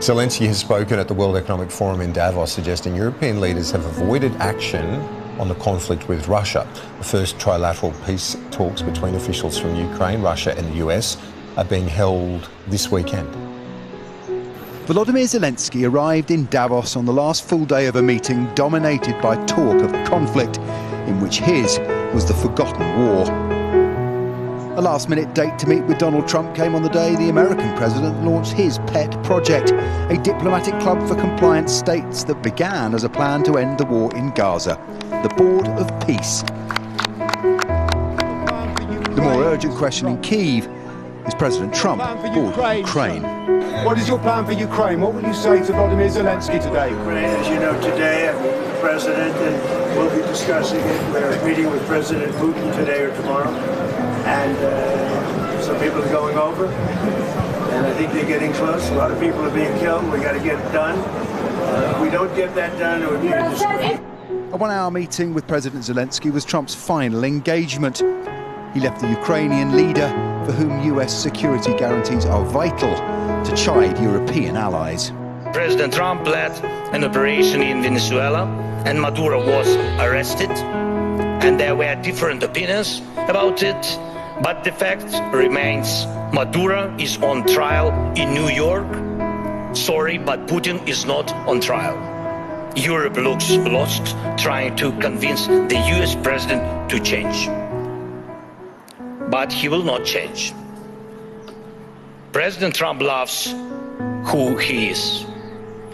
Zelensky has spoken at the World Economic Forum in Davos, suggesting European leaders have avoided action on the conflict with Russia. The first trilateral peace talks between officials from Ukraine, Russia and the US are being held this weekend. Volodymyr Zelensky arrived in Davos on the last full day of a meeting dominated by talk of conflict, in which his was the forgotten war. A last-minute date to meet with Donald Trump came on the day the American president launched his pet project, a diplomatic club for compliant states that began as a plan to end the war in Gaza, the Board of Peace. The more urgent question in Kyiv is President Trump or Ukraine. What is your plan for Ukraine? What will you say to Volodymyr Zelensky today? Ukraine, as you know, today I meet with the president and we'll be discussing it. We're meeting with President Putin today or tomorrow. And some people are going over, and I think they're getting close. A lot of people are being killed. We got to get it done. If we don't get that done, it would be a disgrace. A one-hour meeting with President Zelensky was Trump's final engagement. He left the Ukrainian leader, for whom US security guarantees are vital, to chide European allies. President Trump led an operation in Venezuela, and Maduro was arrested, and there were different opinions about it. But the fact remains, Maduro is on trial in New York. Sorry, but Putin is not on trial. Europe looks lost trying to convince the US president to change. But he will not change. President Trump loves who he is.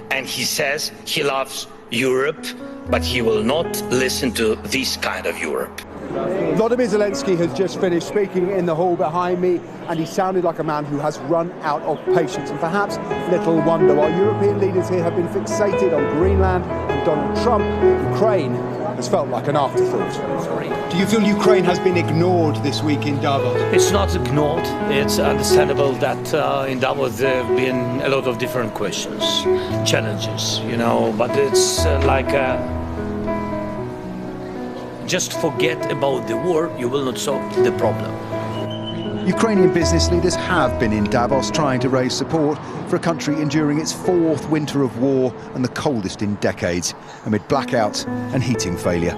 And he says he loves Europe, but he will not listen to this kind of Europe. Volodymyr Zelensky has just finished speaking in the hall behind me, and he sounded like a man who has run out of patience. And perhaps little wonder, while European leaders here have been fixated on Greenland and Donald Trump, Ukraine has felt like an afterthought. Do you feel Ukraine has been ignored this week in Davos? It's not ignored. It's understandable that in Davos there have been a lot of different questions, challenges, but it's just forget about the war, you will not solve the problem. Ukrainian business leaders have been in Davos trying to raise support for a country enduring its fourth winter of war and the coldest in decades, amid blackouts and heating failure.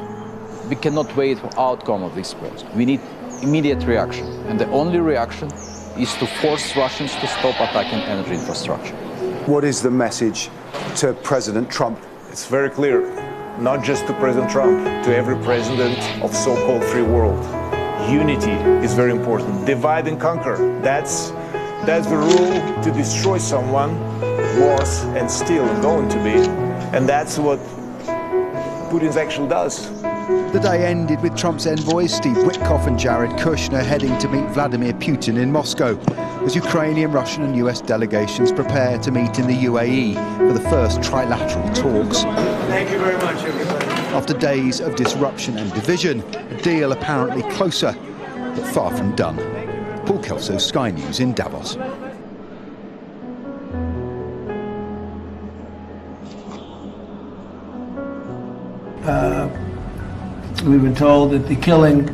We cannot wait for the outcome of this process. We need immediate reaction, and the only reaction is to force Russians to stop attacking energy infrastructure. What is the message to President Trump? It's very clear, not just to President Trump, to every president of so-called free world. Unity is very important. Divide and conquer. That's the rule. To destroy someone was and still going to be. And that's what Putin's actually does. The day ended with Trump's envoys Steve Witkoff and Jared Kushner heading to meet Vladimir Putin in Moscow, as Ukrainian, Russian and US delegations prepare to meet in the UAE for the first trilateral talks. Thank you very much, everybody. After days of disruption and division, a deal apparently closer, but far from done. Paul Kelso, Sky News in Davos. We've been told that the killing